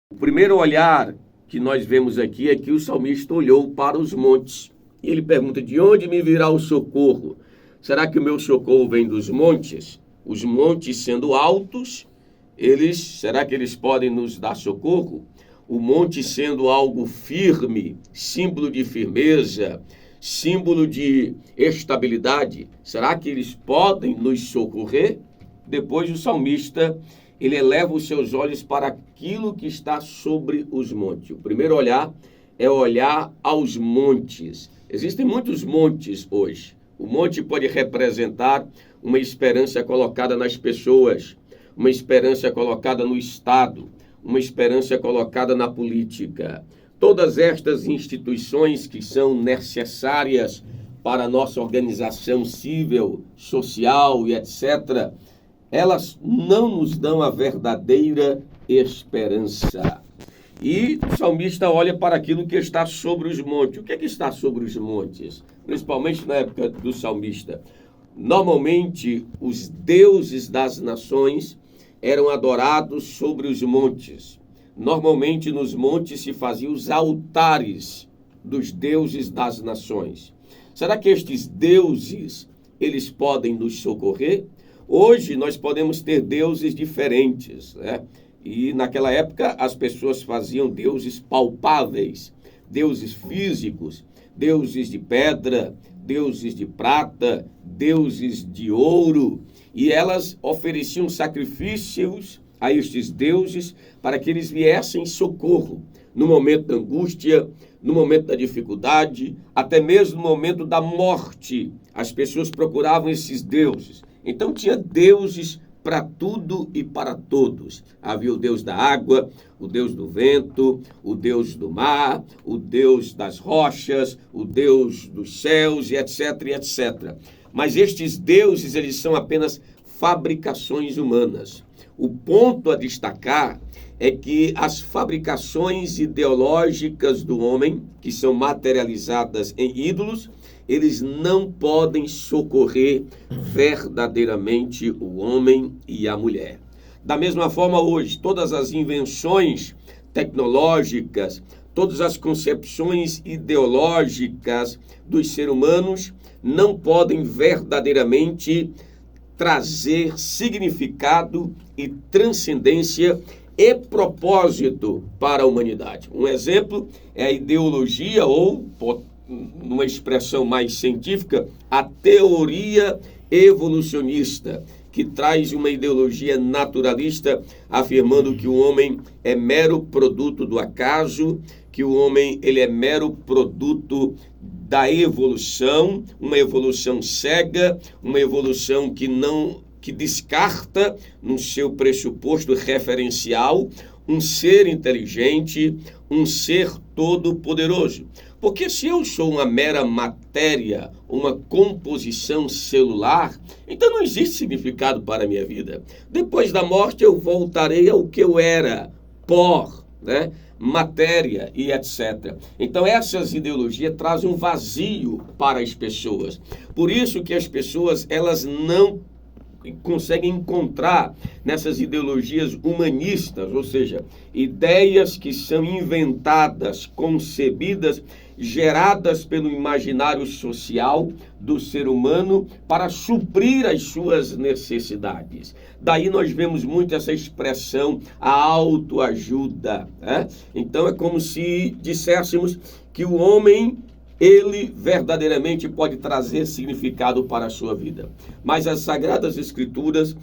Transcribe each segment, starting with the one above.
O primeiro olhar que nós vemos aqui é que o salmista olhou para os montes. E ele pergunta: de onde me virá o socorro? Será que o meu socorro vem dos montes? Os montes sendo altos, será que eles podem nos dar socorro? O monte sendo algo firme, símbolo de firmeza, símbolo de estabilidade, será que eles podem nos socorrer? Depois o salmista, ele eleva os seus olhos para aquilo que está sobre os montes. O primeiro olhar é olhar aos montes. Existem muitos montes hoje. O monte pode representar uma esperança colocada nas pessoas, uma esperança colocada no Estado, uma esperança colocada na política. Todas estas instituições que são necessárias para a nossa organização civil, social e etc., elas não nos dão a verdadeira esperança. E o salmista olha para aquilo que está sobre os montes. O que é que está sobre os montes? Principalmente na época do salmista. Normalmente, os deuses das nações eram adorados sobre os montes. Normalmente, nos montes se faziam os altares dos deuses das nações. Será que estes deuses, eles podem nos socorrer? Hoje, nós podemos ter deuses diferentes, né? E naquela época, as pessoas faziam deuses palpáveis, deuses físicos, deuses de pedra, deuses de prata, deuses de ouro, e elas ofereciam sacrifícios a estes deuses para que eles viessem em socorro no momento da angústia, no momento da dificuldade, até mesmo no momento da morte. As pessoas procuravam esses deuses. Então tinha deuses para tudo e para todos. Havia o Deus da água, o Deus do vento, o Deus do mar, o Deus das rochas, o Deus dos céus, e etc, e etc. Mas estes deuses, eles são apenas fabricações humanas. O ponto a destacar é que as fabricações ideológicas do homem, que são materializadas em ídolos, eles não podem socorrer verdadeiramente o homem e a mulher. Da mesma forma, hoje, todas as invenções tecnológicas, todas as concepções ideológicas dos seres humanos não podem verdadeiramente trazer significado e transcendência e propósito para a humanidade. Um exemplo é a ideologia, ou, numa expressão mais científica, a teoria evolucionista, que traz uma ideologia naturalista, afirmando que o homem é mero produto do acaso, que o homem ele é mero produto da evolução, uma evolução cega, uma evolução que descarta no seu pressuposto referencial um ser inteligente, um ser todo-poderoso. Porque se eu sou uma mera matéria, uma composição celular, então não existe significado para a minha vida. Depois da morte eu voltarei ao que eu era, pó, né? Matéria e etc. Então essas ideologias trazem um vazio para as pessoas. Por isso que as pessoas, elas não conseguem encontrar nessas ideologias humanistas, ou seja, ideias que são inventadas, concebidas, geradas pelo imaginário social do ser humano para suprir as suas necessidades. Daí nós vemos muito essa expressão, a autoajuda, né? Então é como se disséssemos que o homem, ele verdadeiramente pode trazer significado para a sua vida. Mas as Sagradas Escrituras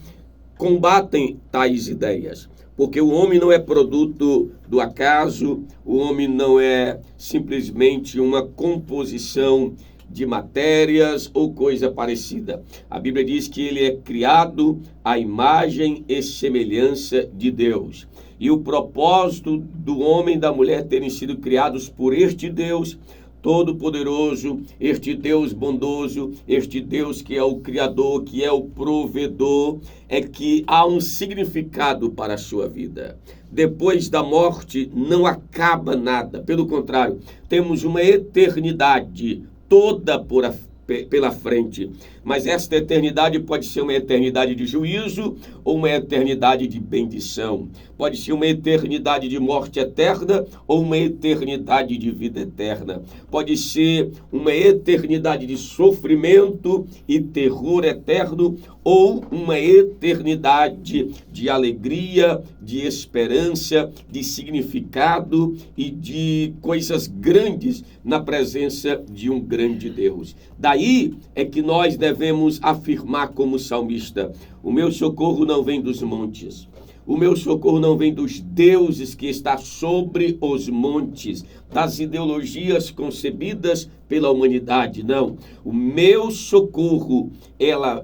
combatem tais ideias, porque o homem não é produto do acaso, o homem não é simplesmente uma composição de matérias ou coisa parecida. A Bíblia diz que ele é criado à imagem e semelhança de Deus. E o propósito do homem e da mulher terem sido criados por este Deus Todo-Poderoso, este Deus bondoso, este Deus que é o Criador, que é o provedor, é que há um significado para a sua vida. Depois da morte não acaba nada, pelo contrário, temos uma eternidade toda pela frente. mas esta eternidade pode ser uma eternidade de juízo ou uma eternidade de bendição. Pode ser uma eternidade de morte eterna ou uma eternidade de vida eterna. Pode ser uma eternidade de sofrimento e terror eterno ou uma eternidade de alegria, de esperança, de significado e de coisas grandes na presença de um grande Deus. Daí é que nós devemos afirmar como salmista: o meu socorro não vem dos montes. O meu socorro não vem dos deuses que está sobre os montes, das ideologias concebidas pela humanidade, não. O meu socorro,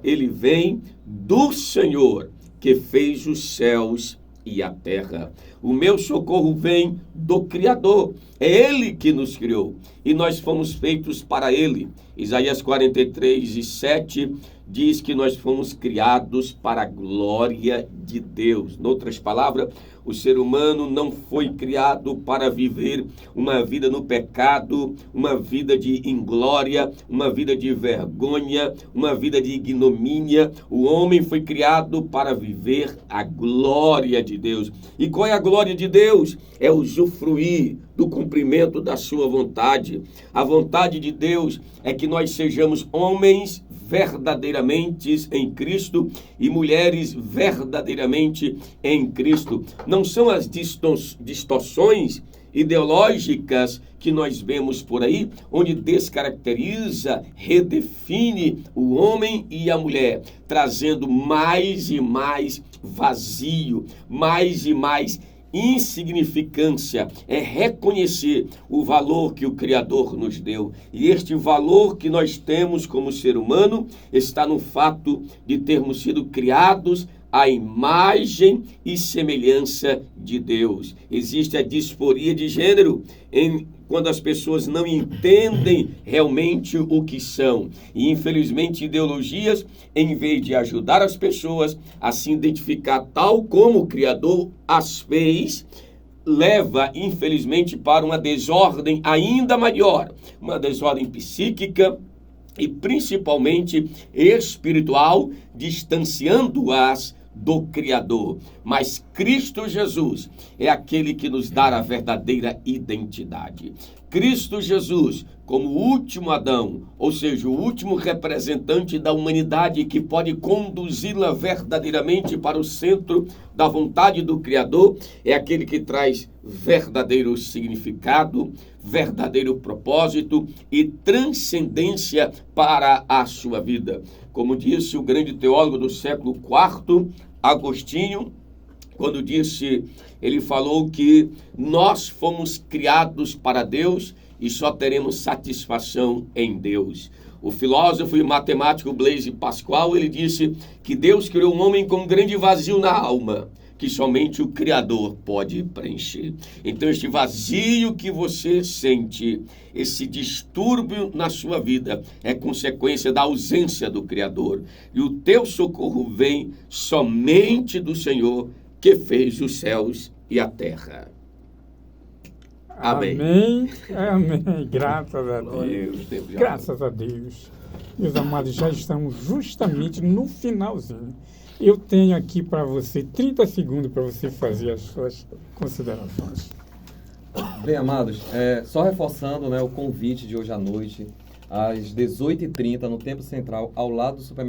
ele vem do Senhor, que fez os céus e a terra. O meu socorro vem do Criador. É Ele que nos criou e nós fomos feitos para Ele. Isaías 43:7 diz que nós fomos criados para a glória de Deus. Em outras palavras, o ser humano não foi criado para viver uma vida no pecado, uma vida de inglória, uma vida de vergonha, uma vida de ignomínia. O homem foi criado para viver a glória de Deus. E qual é a glória de Deus? É usufruir do cumprimento da sua vontade. A vontade de Deus é que nós sejamos homens verdadeiramente em Cristo e mulheres verdadeiramente em Cristo. Não são as distorções ideológicas que nós vemos por aí, onde descaracteriza, redefine o homem e a mulher, trazendo mais e mais vazio, mais e mais insignificância. É reconhecer o valor que o Criador nos deu. E este valor que nós temos como ser humano está no fato de termos sido criados à imagem e semelhança de Deus. Existe a disforia de gênero quando as pessoas não entendem realmente o que são. E, infelizmente, ideologias, em vez de ajudar as pessoas a se identificar tal como o Criador as fez, leva, infelizmente, para uma desordem ainda maior, uma desordem psíquica e, principalmente, espiritual, distanciando-as do Criador. Mas Cristo Jesus é aquele que nos dá a verdadeira identidade. Cristo Jesus, como o último Adão, ou seja, o último representante da humanidade que pode conduzi-la verdadeiramente para o centro da vontade do Criador, é aquele que traz verdadeiro significado, verdadeiro propósito e transcendência para a sua vida. Como disse o grande teólogo do século IV, Agostinho, quando ele falou que nós fomos criados para Deus e só teremos satisfação em Deus. O filósofo e matemático Blaise Pascal, ele disse que Deus criou um homem com um grande vazio na alma, que somente o Criador pode preencher. Então, este vazio que você sente, esse distúrbio na sua vida, é consequência da ausência do Criador. E o teu socorro vem somente do Senhor, que fez os céus e a terra. Amém. Amém. Amém. Graças a Deus. Graças a Deus. Meus amados, já estamos justamente no finalzinho. Eu tenho aqui para você 30 segundos para você fazer as suas considerações. Bem, amados, só reforçando, o convite de hoje à noite, às 18h30, no Templo Central, ao lado do supermercado.